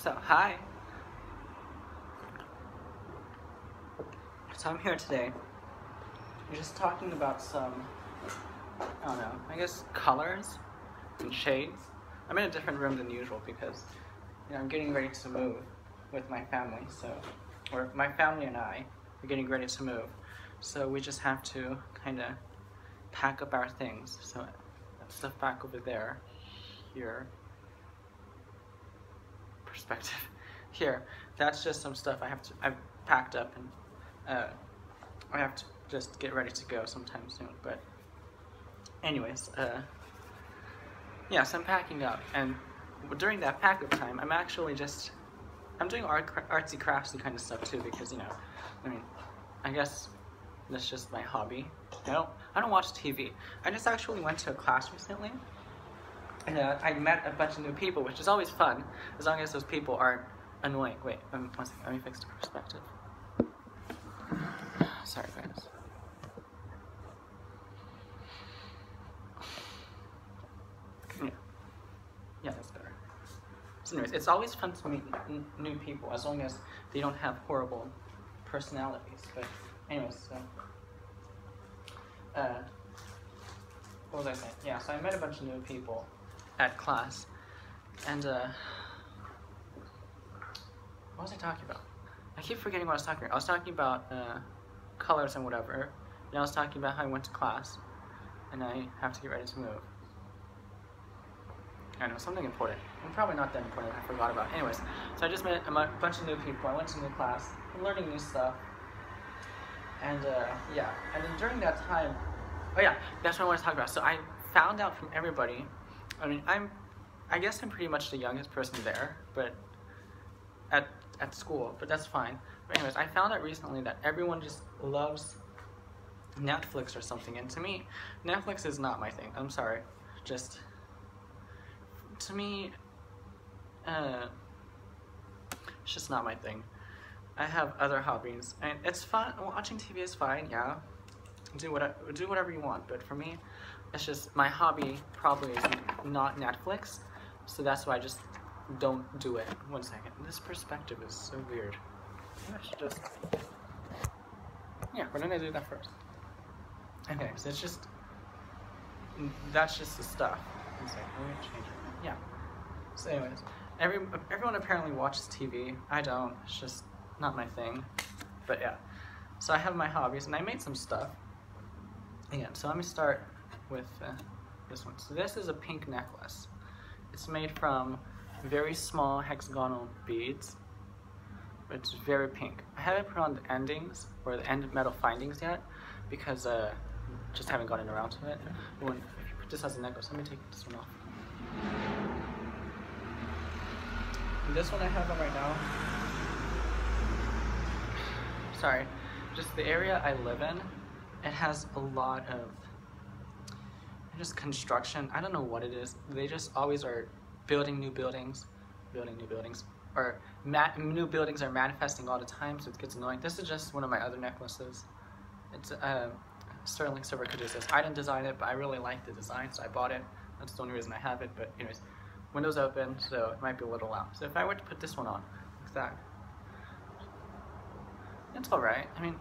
So, hi. So I'm here today. We're just talking about some, I don't know, I guess colors and shades. I'm in a different room than usual because, I'm getting ready to move with my family. Or my family and I are getting ready to move. So we just have to kind of pack up our things. So that stuff back over there, here. Perspective. Here, that's just some stuff I've packed up, and I have to just get ready to go sometime soon. But anyways, yeah, so I'm packing up, and during that pack up time, I'm doing artsy craftsy kind of stuff too, because I guess that's just my hobby. I don't watch TV. I just actually went to a class recently, and I met a bunch of new people, which is always fun, as long as those people aren't annoying. Wait, one second, let me fix the perspective. Sorry, guys. Yeah, that's better. So anyways, it's always fun to meet new people, as long as they don't have horrible personalities. But anyways, so what was I saying? Yeah, so I met a bunch of new people at class, and what was I talking about? I keep forgetting what I was talking about. I was talking about colors and whatever, and I was talking about how I went to class, and I have to get ready to move. I know, something important. Probably not that important, I forgot about it. Anyways, so I just met a bunch of new people. I went to new class, I'm learning new stuff, and yeah, and then during that time, oh yeah, that's what I want to talk about. So I found out from everybody, I guess I'm pretty much the youngest person there, but at school, but that's fine. But anyways, I found out recently that everyone just loves Netflix or something, and to me, Netflix is not my thing. I'm sorry. Just, to me, it's just not my thing. I have other hobbies, and it's fun. Watching TV is fine, yeah. Do whatever you want, but for me, it's just, my hobby probably is not Netflix, so that's why I just don't do it. One second. This perspective is so weird. I should just... Yeah, we're gonna do that first. Okay, so it's just... That's just the stuff. One second, let me change it. Yeah. So anyways, everyone apparently watches TV. I don't. It's just not my thing. But yeah. So I have my hobbies, and I made some stuff. Again, so let me start with this one. So this is a pink necklace. It's made from very small hexagonal beads. It's very pink. I haven't put on the endings or the end metal findings yet because just haven't gotten around to it. If you put this as a necklace, let me take this one off. And this one I have on right now. Sorry, just the area I live in, it has a lot of just construction. I don't know what it is. They just always are building new buildings, or new buildings are manifesting all the time, so it gets annoying. This is just one of my other necklaces. It's sterling silver Caduceus. I didn't design it, but I really like the design, so I bought it. That's the only reason I have it. But anyways, window's open, so it might be a little loud. So if I were to put this one on, like that, it's alright. I mean,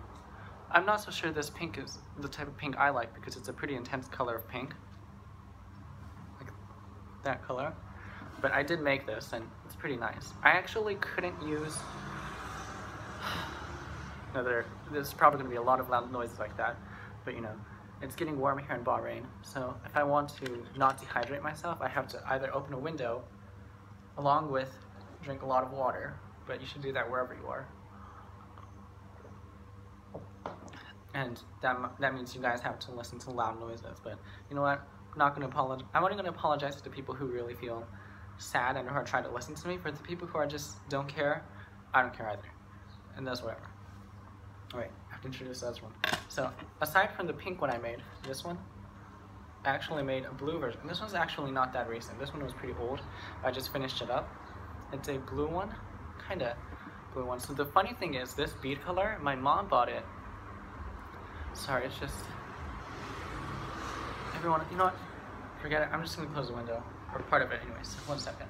I'm not so sure this pink is the type of pink I like, because it's a pretty intense color of pink. Like that color. But I did make this, and it's pretty nice. I actually couldn't use... There's probably going to be a lot of loud noises like that, but it's getting warm here in Bahrain, so if I want to not dehydrate myself, I have to either open a window along with drink a lot of water, but you should do that wherever you are. And that means you guys have to listen to loud noises, but you know what? I'm not going to apologize. I'm only going to apologize to the people who really feel sad and who are trying to listen to me. For the people who are just don't care, I don't care either. And that's whatever. Alright, I have to introduce this one. So, aside from the pink one I made, this one, I actually made a blue version. And this one's actually not that recent. This one was pretty old. I just finished it up. It's a blue one, kinda blue one. So the funny thing is, this bead color, my mom bought it. Sorry, it's just, everyone, you know what? Forget it. I'm just gonna close the window, or part of it anyways. 1 second.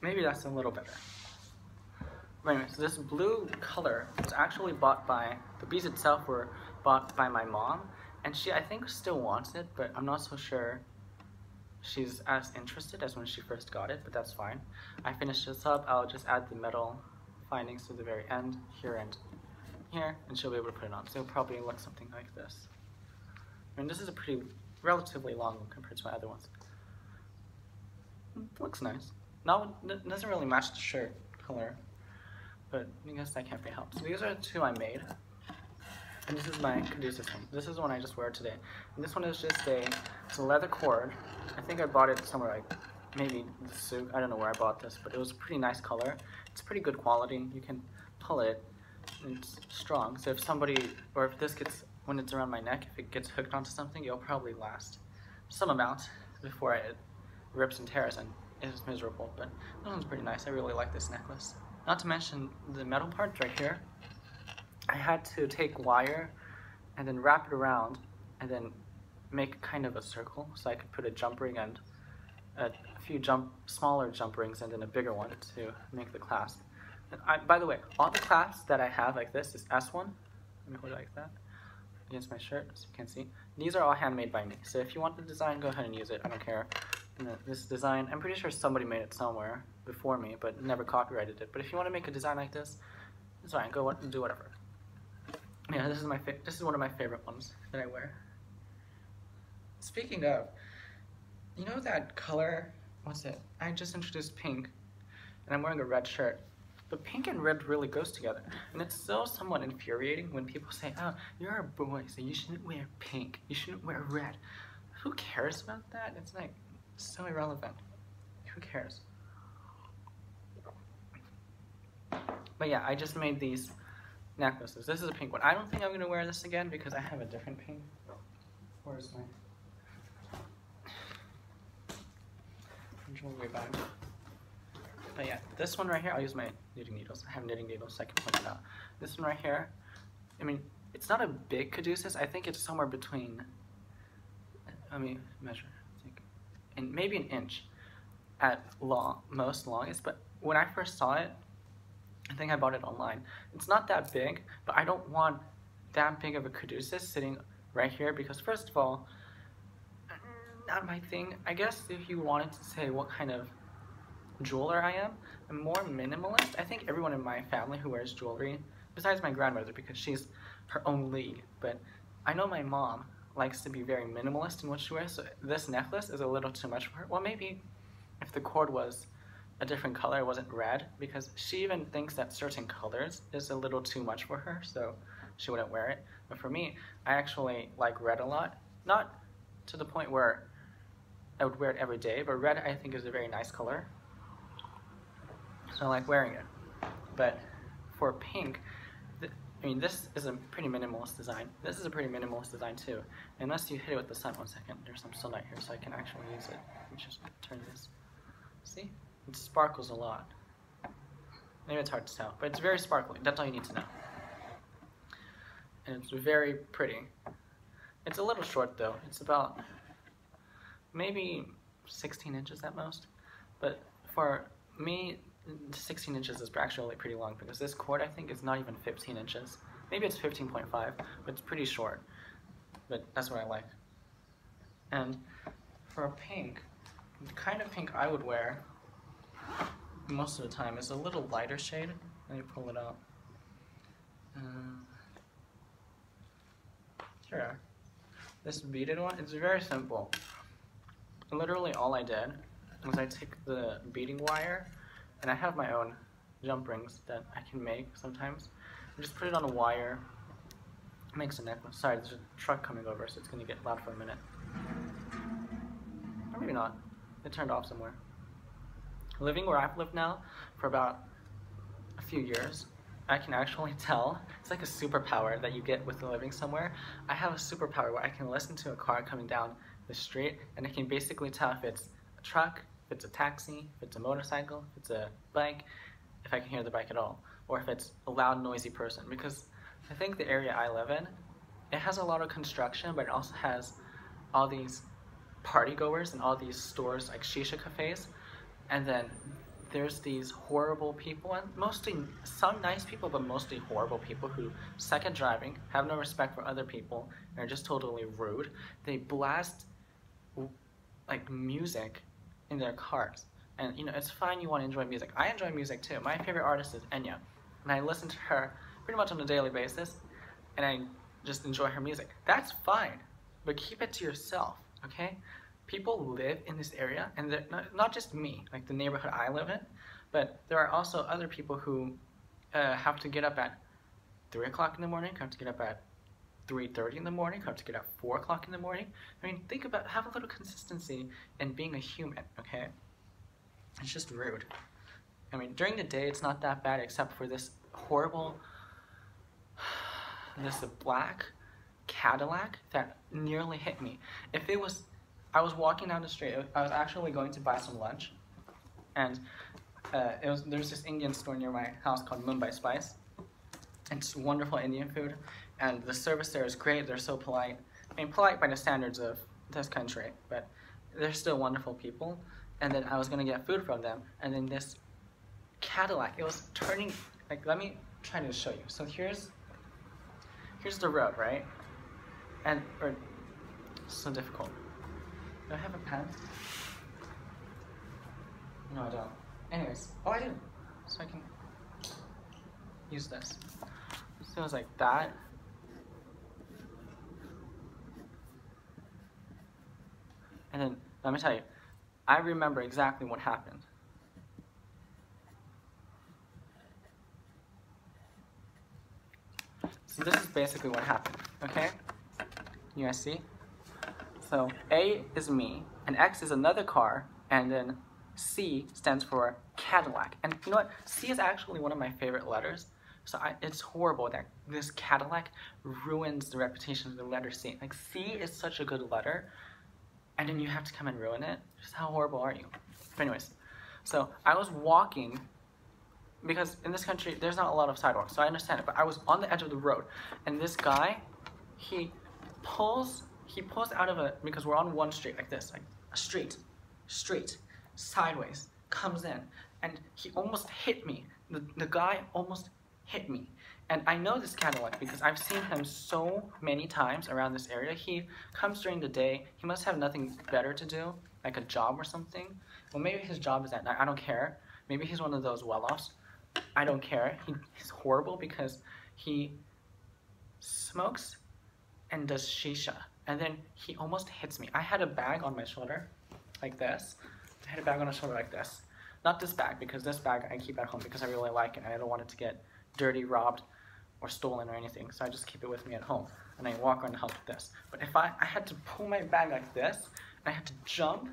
maybe that's a little better. But anyways, this blue color was actually bought by, the beads itself were bought by my mom, and she, I think, still wants it, but I'm not so sure she's as interested as when she first got it, but that's fine. I finished this up, I'll just add the metal findings to the very end, here and here, and she'll be able to put it on. So it'll probably look something like this. I mean, this is a pretty, relatively long one compared to my other ones. It looks nice. Now, it doesn't really match the shirt color, but I guess that can't be helped. So these are the two I made. And this is my Caduceus one. This is the one I just wear today. And this one is just it's a leather cord. I think I bought it somewhere like, maybe the Souk. I don't know where I bought this, but it was a pretty nice color. It's pretty good quality. You can pull it, and it's strong. So if somebody, or if this gets, when it's around my neck, if it gets hooked onto something, it'll probably last some amount before it rips and tears and is miserable. But this one's pretty nice. I really like this necklace. Not to mention the metal parts right here. I had to take wire and then wrap it around and then make kind of a circle so I could put a jump ring and a few smaller jump rings and then a bigger one to make the clasp. And by the way, all the clasps that I have like this is S1. Let me hold it like that against my shirt so you can see. These are all handmade by me. So if you want the design, go ahead and use it. I don't care. And this design, I'm pretty sure somebody made it somewhere before me, but never copyrighted it. But if you want to make a design like this, it's fine. Go do whatever. Yeah, this is one of my favorite ones that I wear. Speaking of, you know that color? What's it? I just introduced pink, and I'm wearing a red shirt. But pink and red really goes together, and it's still somewhat infuriating when people say, "Oh, you're a boy, so you shouldn't wear pink. You shouldn't wear red." Who cares about that? It's like so irrelevant. Who cares? But yeah, I just made these necklaces. This is a pink one. I don't think I'm gonna wear this again because I have a different pink. Where's my jewelry bag? But yeah, this one right here, I'll use my knitting needles. I have knitting needles so I can point it out. This one right here, I mean, it's not a big Caduceus. I think it's somewhere between, let me measure, I think, and maybe an inch at most longest. But when I first saw it, I think I bought it online. It's not that big, but I don't want that big of a Caduceus sitting right here because first of all, not my thing. I guess if you wanted to say what kind of jeweler I am, I'm more minimalist. I think everyone in my family who wears jewelry, besides my grandmother because she's her own league, but I know my mom likes to be very minimalist in what she wears, so this necklace is a little too much for her. Well, maybe if the cord was a different color, it wasn't red, because she even thinks that certain colors is a little too much for her, so she wouldn't wear it. But for me, I actually like red a lot. Not to the point where I would wear it every day, but red I think is a very nice color. So I like wearing it. But for pink, I mean, this is a pretty minimalist design. This is a pretty minimalist design too. Unless you hit it with the sun. 1 second. There's some sunlight here, so I can actually use it. Let me just turn this. See? It sparkles a lot. Maybe it's hard to tell, but it's very sparkly. That's all you need to know. And it's very pretty. It's a little short though. It's about maybe 16 inches at most. But for me, 16 inches is actually pretty long because this cord I think is not even 15 inches. Maybe it's 15.5, but it's pretty short. But that's what I like. And for a pink, the kind of pink I would wear most of the time is a little lighter shade. Let me pull it out. Here. This beaded one, it's very simple. Literally all I did was I took the beading wire, and I have my own jump rings that I can make sometimes. I just put it on a wire, makes a necklace. Sorry, there's a truck coming over, so it's going to get loud for a minute. Or maybe not. It turned off somewhere. Living where I've lived now for about a few years, I can actually tell. It's like a superpower that you get with living somewhere. I have a superpower where I can listen to a car coming down the street, and I can basically tell if it's a truck, if it's a taxi, if it's a motorcycle, if it's a bike, if I can hear the bike at all, or if it's a loud, noisy person. Because I think the area I live in, it has a lot of construction, but it also has all these party goers and all these stores like shisha cafes, and then there's these horrible people, and mostly some nice people, but mostly horrible people who suck at driving, have no respect for other people, and are just totally rude. They blast like music in their cars, and you know, it's fine, you want to enjoy music. I enjoy music too. My favorite artist is Enya, and I listen to her pretty much on a daily basis, and I just enjoy her music. That's fine, but keep it to yourself, okay? People live in this area, and they're not just me, like the neighborhood I live in, but there are also other people who have to get up at 3 o'clock in the morning, have to get up at 3:30 in the morning, have to get up 4 o'clock in the morning. I mean, think about, have a little consistency in being a human, okay? It's just rude. I mean, during the day, it's not that bad, except for this horrible, this black Cadillac that nearly hit me. If it was, I was walking down the street, I was actually going to buy some lunch, and there's this Indian store near my house called Mumbai Spice. It's wonderful Indian food, and the service there is great. They're so polite. I mean, polite by the standards of this country, but they're still wonderful people. And then I was gonna get food from them, and then this Cadillac, it was turning, like, let me try to show you. So here's the road, right? And, it's so difficult. Do I have a pen? No, I don't. Anyways, oh, I do. So I can use this. So it was like that. And then, let me tell you, I remember exactly what happened. So this is basically what happened, okay? You guys see? So A is me, and X is another car, and then C stands for Cadillac. And you know what? C is actually one of my favorite letters. So it's horrible that this Cadillac ruins the reputation of the letter C. Like, C is such a good letter, and then you have to come and ruin it. Just how horrible are you? But anyways, so I was walking, because in this country, there's not a lot of sidewalks, so I understand it, but I was on the edge of the road, and this guy, he pulls out of because we're on one street like this, like a straight, sideways, comes in, and he almost hit me. The guy almost hit me. And I know this Cadillac because I've seen him so many times around this area. He comes during the day. He must have nothing better to do, like a job or something. Well, maybe his job is at night. I don't care. Maybe he's one of those well-offs. I don't care. He's horrible because he smokes and does shisha. And then he almost hits me. I had a bag on my shoulder, like this. I had a bag on my shoulder like this. Not this bag, because this bag I keep at home because I really like it and I don't want it to get dirty, robbed, or stolen or anything. So I just keep it with me at home. And I walk around the house with this. But if I had to pull my bag like this, and I had to jump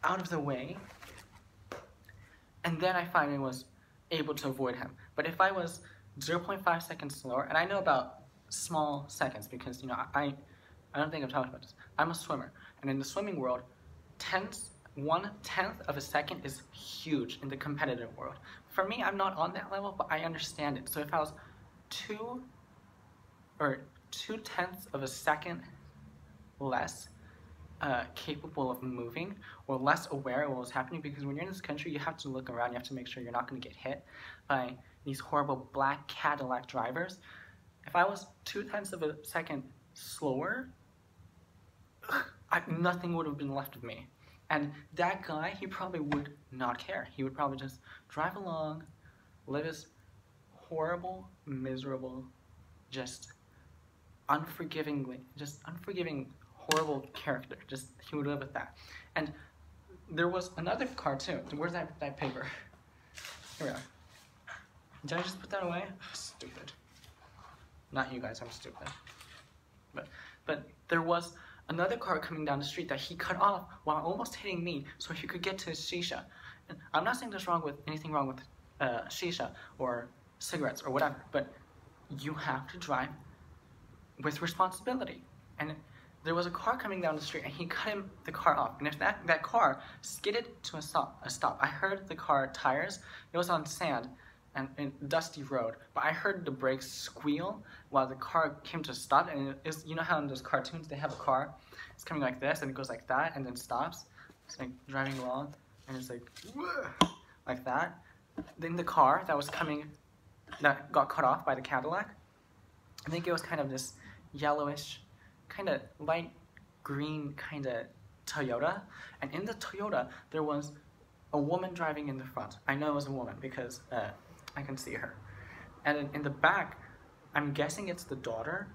out of the way, and then I finally was able to avoid him. But if I was 0.5 seconds slower, and I know about small seconds because, you know, I don't think I've talked about this. I'm a swimmer, and in the swimming world, 1/10 of a second is huge in the competitive world. For me, I'm not on that level, but I understand it. So if I was 2/10 of a second less capable of moving or less aware of what was happening, because when you're in this country, you have to look around, you have to make sure you're not going to get hit by these horrible black Cadillac drivers. If I was 2/10 of a second slower, nothing would have been left of me. And that guy, he probably would not care. He would probably just drive along, live his horrible, miserable, just unforgiving, horrible character. Just, he would live with that. And there was another car too. Where's that paper? Here we are. Did I just put that away? Stupid. Not you guys, I'm stupid. But there was another car coming down the street that he cut off while almost hitting me so he could get to his shisha. And I'm not saying there's anything wrong with shisha or cigarettes or whatever, but you have to drive with responsibility. And there was a car coming down the street and he cut the car off. And if that car skidded to a stop, I heard the car tires. It was on sand and dusty road, but I heard the brakes squeal while the car came to a stop. And you know how in those cartoons they have a car, it's coming like this and it goes like that and then stops. It's like driving along and it's like, like that. Then the car that was coming, that got cut off by the Cadillac, I think it was kind of this yellowish, kind of light green kind of Toyota. And in the Toyota, there was a woman driving in the front. I know it was a woman because I can see her. And in the back, I'm guessing it's the daughter,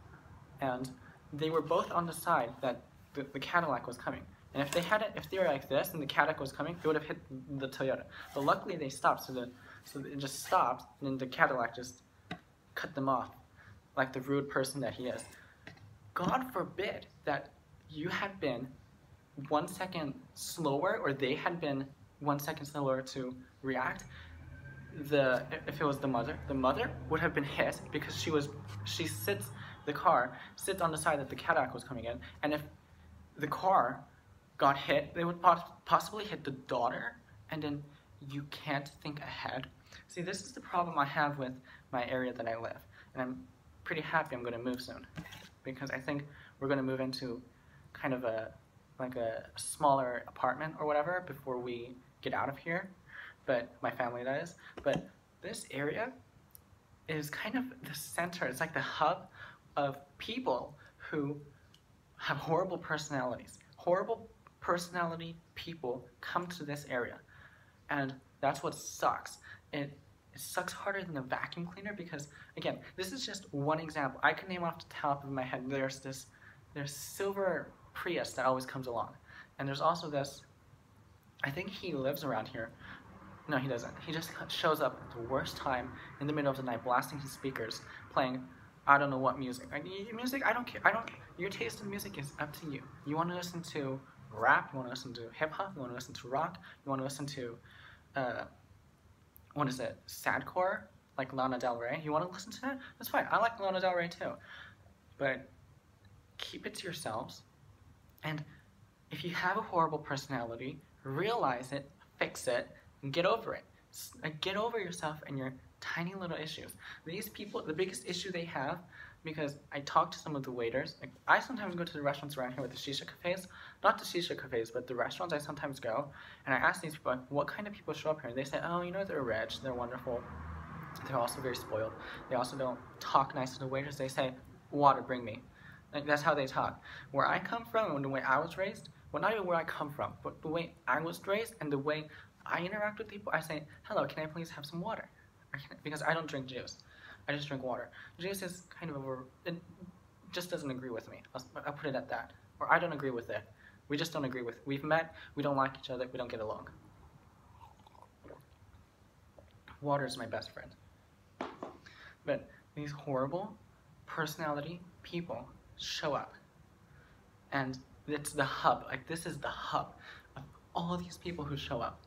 and they were both on the side that the Cadillac was coming. And if they were like this and the Cadillac was coming, it would have hit the Toyota. But luckily they stopped, so it just stopped, and then the Cadillac just cut them off, like the rude person that he is. God forbid that you had been 1 second slower, or they had been 1 second slower to react. If it was the mother would have been hit because the car sits on the side that the Cadillac was coming in, and if the car got hit, they would possibly hit the daughter, and then you can't think ahead. See, this is the problem I have with my area that I live, and I'm pretty happy I'm going to move soon, because I think we're going to move into kind of a smaller apartment or whatever before we get out of here, but my family that is. But this area is kind of the center, it's like the hub of people who have horrible personalities. Horrible personality people come to this area, and that's what sucks. It sucks harder than a vacuum cleaner, because again, this is just one example. I can name off the top of my head. There's silver Prius that always comes along, and there's also this, I think he lives around here. No, he doesn't. He just shows up at the worst time in the middle of the night, blasting his speakers, playing I don't know what music. Music, I don't care. Your taste in music is up to you. You want to listen to rap, you want to listen to hip-hop, you want to listen to rock, you want to listen to, what is it, sadcore, like Lana Del Rey. You want to listen to that? That's fine. I like Lana Del Rey too. But keep it to yourselves. And if you have a horrible personality, realize it, fix it, and get over it. Get over yourself and your tiny little issues. These people, the biggest issue they have, because I talk to some of the waiters, like I sometimes go to the restaurants around here with the shisha cafes, not the shisha cafes, but the restaurants I sometimes go, and I ask these people, what kind of people show up here? And they say, oh, you know, they're rich, they're wonderful, they're also very spoiled, they also don't talk nice to the waiters, they say, water, bring me. Like, that's how they talk. Where I come from, and the way I was raised, well, not even where I come from, but the way I was raised and the way I interact with people, I say, hello, can I please have some water? Because I don't drink juice. I just drink water. Juice is kind of it just doesn't agree with me. I'll put it at that. Or I don't agree with it. We just don't agree with it. We've met, we don't like each other, we don't get along. Water is my best friend. But these horrible personality people show up. And it's the hub. Like, this is the hub of all these people who show up.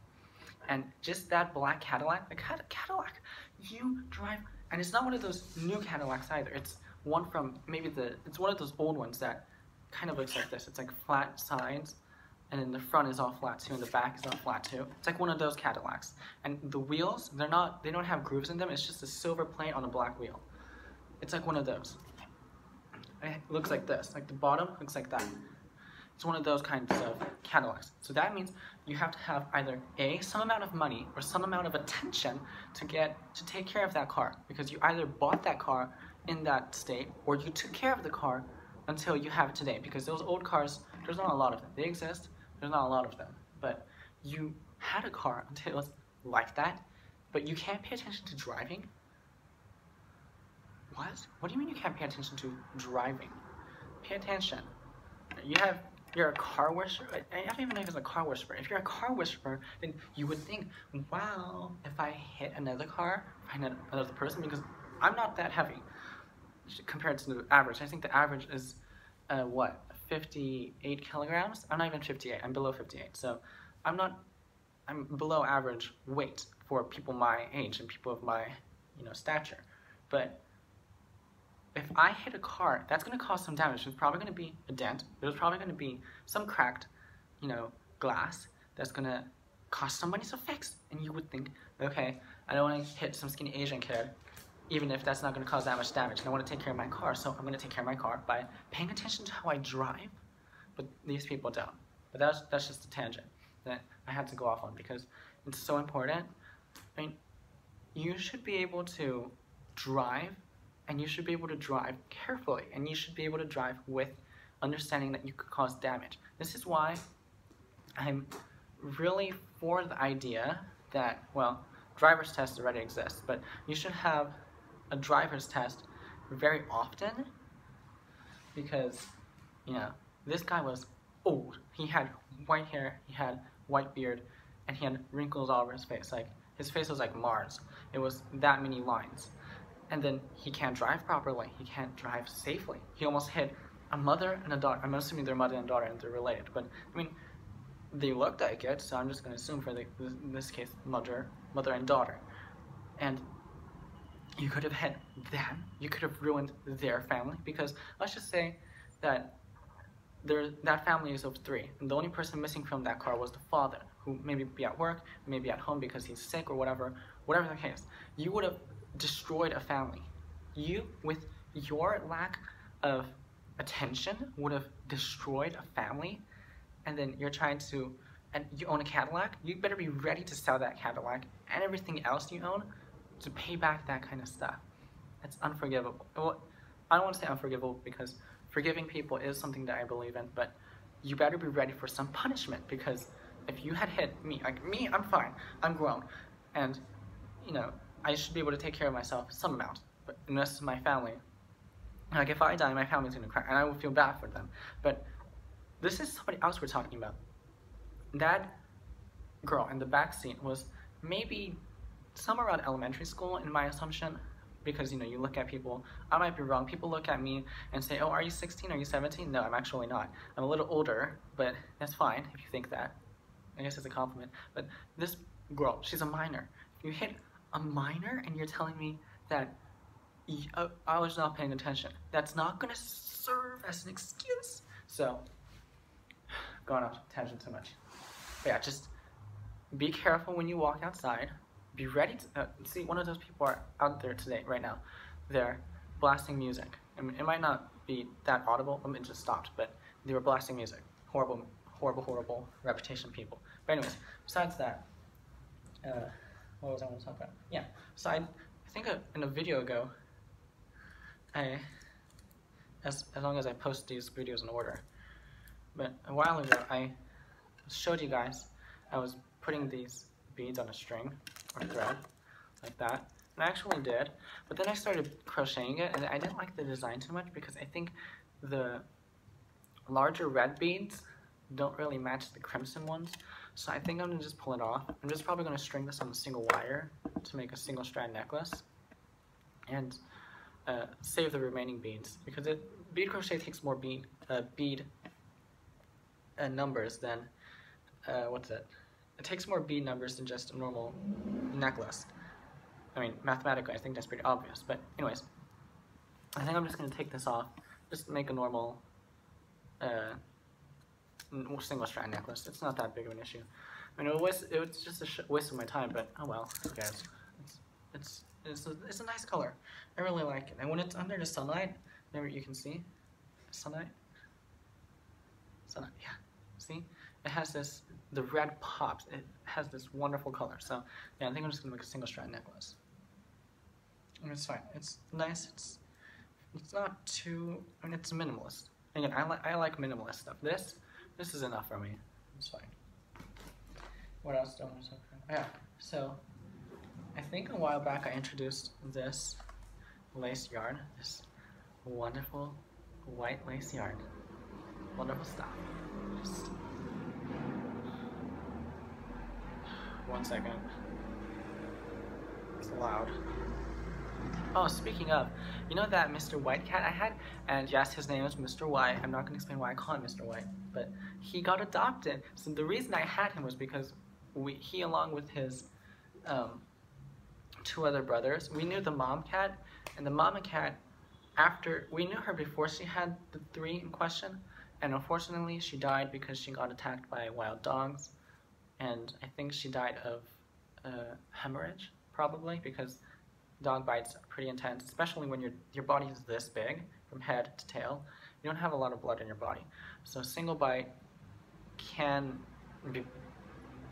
And just that black Cadillac, the Cadillac, you drive, and it's not one of those new Cadillacs either. It's one from it's one of those old ones that kind of looks like this. It's like flat sides, and then the front is all flat too, and the back is all flat too. It's like one of those Cadillacs. And the wheels, they don't have grooves in them. It's just a silver plate on a black wheel. It's like one of those. It looks like this. Like the bottom looks like that. It's one of those kinds of Cadillacs. So that means you have to have either some amount of money or some amount of attention to take care of that car, because you either bought that car in that state or you took care of the car until you have it today. Because those old cars, there's not a lot of them. They exist, there's not a lot of them. But you had a car until it was like that, but you can't pay attention to driving? What? What do you mean you can't pay attention to driving? Pay attention. You're a car whisperer. I don't even know if it's a car whisperer. If you're a car whisperer, then you would think, wow, if I hit another car, if I hit another person, because I'm not that heavy compared to the average. I think the average is, 58 kilograms? I'm not even 58. I'm below 58. So I'm below average weight for people my age and people of my, stature. But if I hit a car, that's going to cause some damage. There's probably going to be a dent. There's probably going to be some cracked, glass that's going to cost some money to fix. And you would think, okay, I don't want to hit some skinny Asian kid, even if that's not going to cause that much damage. And I want to take care of my car, so I'm going to take care of my car by paying attention to how I drive. But these people don't. But that's just a tangent that I had to go off on, because it's so important I mean, you should be able to drive, and you should be able to drive carefully, and you should be able to drive with understanding that you could cause damage. This is why I'm really for the idea that, well, driver's tests already exist, but you should have a driver's test very often, because, you know, this guy was old. He had white hair, he had white beard, and he had wrinkles all over his face. Like, his face was like Mars. It was that many lines. And then he can't drive properly. He can't drive safely. He almost hit a mother and a daughter. I'm assuming they're mother and daughter and they're related, but I mean, they looked like it, so I'm just going to assume for in this case, mother and daughter. And you could have hit them. You could have ruined their family, because let's just say that that family is of 3, and the only person missing from that car was the father, who maybe be at work, maybe at home because he's sick or whatever the case. You would have destroyed a family. You, with your lack of attention, would have destroyed a family. And then you're trying to, and you own a Cadillac, you better be ready to sell that Cadillac and everything else you own to pay back that kind of stuff. It's unforgivable. Well, I don't want to say unforgivable, because forgiving people is something that I believe in, but you better be ready for some punishment, because if you had hit me, like me, I'm fine, I'm grown, and, you know, I should be able to take care of myself some amount, but unless it's my family, like if I die, my family's gonna cry, and I will feel bad for them. But this is somebody else we're talking about. That girl in the back seat was maybe somewhere around elementary school, in my assumption, because, you know, you look at people, I might be wrong, people look at me and say, oh, are you 16, are you 17? No, I'm actually not. I'm a little older, but that's fine if you think that. I guess it's a compliment. But this girl, she's a minor. If you hit a minor and you're telling me that I was not paying attention, that's not going to serve as an excuse. So, going off tangent too much. But yeah, just be careful when you walk outside. Be ready to see, one of those people are out there today, right now. They're blasting music. I mean, it might not be that audible. I mean, it just stopped, but they were blasting music. Horrible, horrible, horrible reputation people. But anyways, besides that, what was I going to talk about? Yeah, so I think in a video ago, as long as I post these videos in order, but a while ago I showed you guys I was putting these beads on a string or thread like that, and I actually did, but then I started crocheting it, and I didn't like the design too much, because I think the larger red beads don't really match the crimson ones, so I think I'm going to just pull it off. I'm just probably going to string this on a single wire to make a single strand necklace, and save the remaining beads, because bead crochet takes more bead numbers than, it takes more bead numbers than just a normal necklace. I mean, mathematically, I think that's pretty obvious, but anyways, I think I'm just going to take this off, just make a normal single strand necklace. It's not that big of an issue. I mean, it was just a waste of my time, but oh well, who cares? It's a nice color. I really like it. And when it's under the sunlight, maybe you can see sunlight, yeah. See, it has this. The red pops. It has this wonderful color. So yeah, I think I'm just gonna make a single strand necklace. And it's fine. It's nice. It's not too. I mean, it's minimalist. Again, I like minimalist stuff. This is enough for me. It's fine. What else do I want to talk about? Yeah. So I think a while back I introduced this lace yarn. This wonderful white lace yarn. Wonderful stuff. Just 1 second. It's loud. Oh, speaking of, you know that Mr. White cat I had? And yes, his name is Mr. White. I'm not going to explain why I call him Mr. White, but he got adopted. So the reason I had him was because he, along with his 2 other brothers, we knew the mom cat, and the mama cat, we knew her before she had the 3 in question, and unfortunately she died because she got attacked by wild dogs, and I think she died of hemorrhage, probably, because dog bites are pretty intense, especially when your body is this big, from head to tail. You don't have a lot of blood in your body, so a single bite can be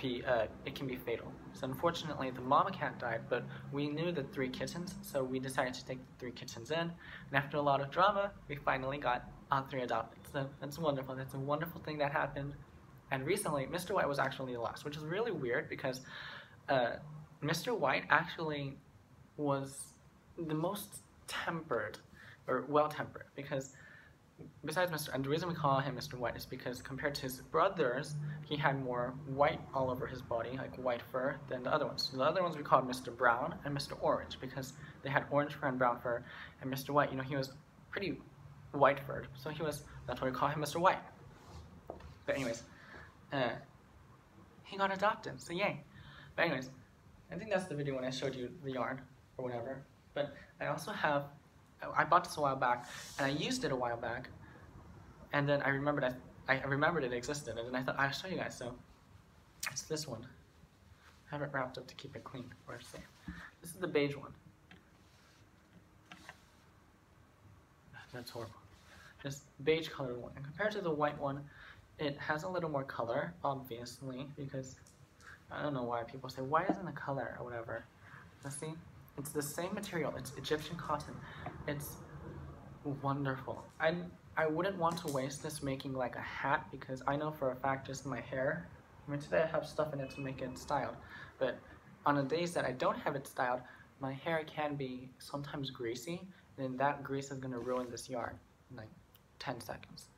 it can be fatal. So unfortunately, the mama cat died, but we knew the 3 kittens, so we decided to take the 3 kittens in. And after a lot of drama, we finally got all 3 adopted. So that's wonderful. That's a wonderful thing that happened. And recently, Mr. White was actually the last, which is really weird because Mr. White actually was the most tempered, or well-tempered, because besides Mr. and the reason we call him Mr. White is because compared to his brothers, he had more white all over his body, like white fur, than the other ones. So the other ones we called Mr. Brown and Mr. Orange because they had orange fur and brown fur, and Mr. White, you know, he was pretty white furred, so that's why we call him Mr. White. But anyways, he got adopted, so yay. But anyways, I think that's the video when I showed you the yarn or whatever. But I also have, I bought this a while back, and I used it a while back, and then I remembered it existed, and then I thought I'd show you guys. So it's this one. I have it wrapped up to keep it clean or safe. This is the beige one. That's horrible. This beige colored one, and compared to the white one, it has a little more color, obviously, because I don't know why people say, why isn't the color or whatever. Let's see. It's the same material. It's Egyptian cotton. It's wonderful. I wouldn't want to waste this making like a hat because I know for a fact just my hair, I mean today I have stuff in it to make it styled, but on the days that I don't have it styled, my hair can be sometimes greasy, and that grease is going to ruin this yarn in like 10 seconds.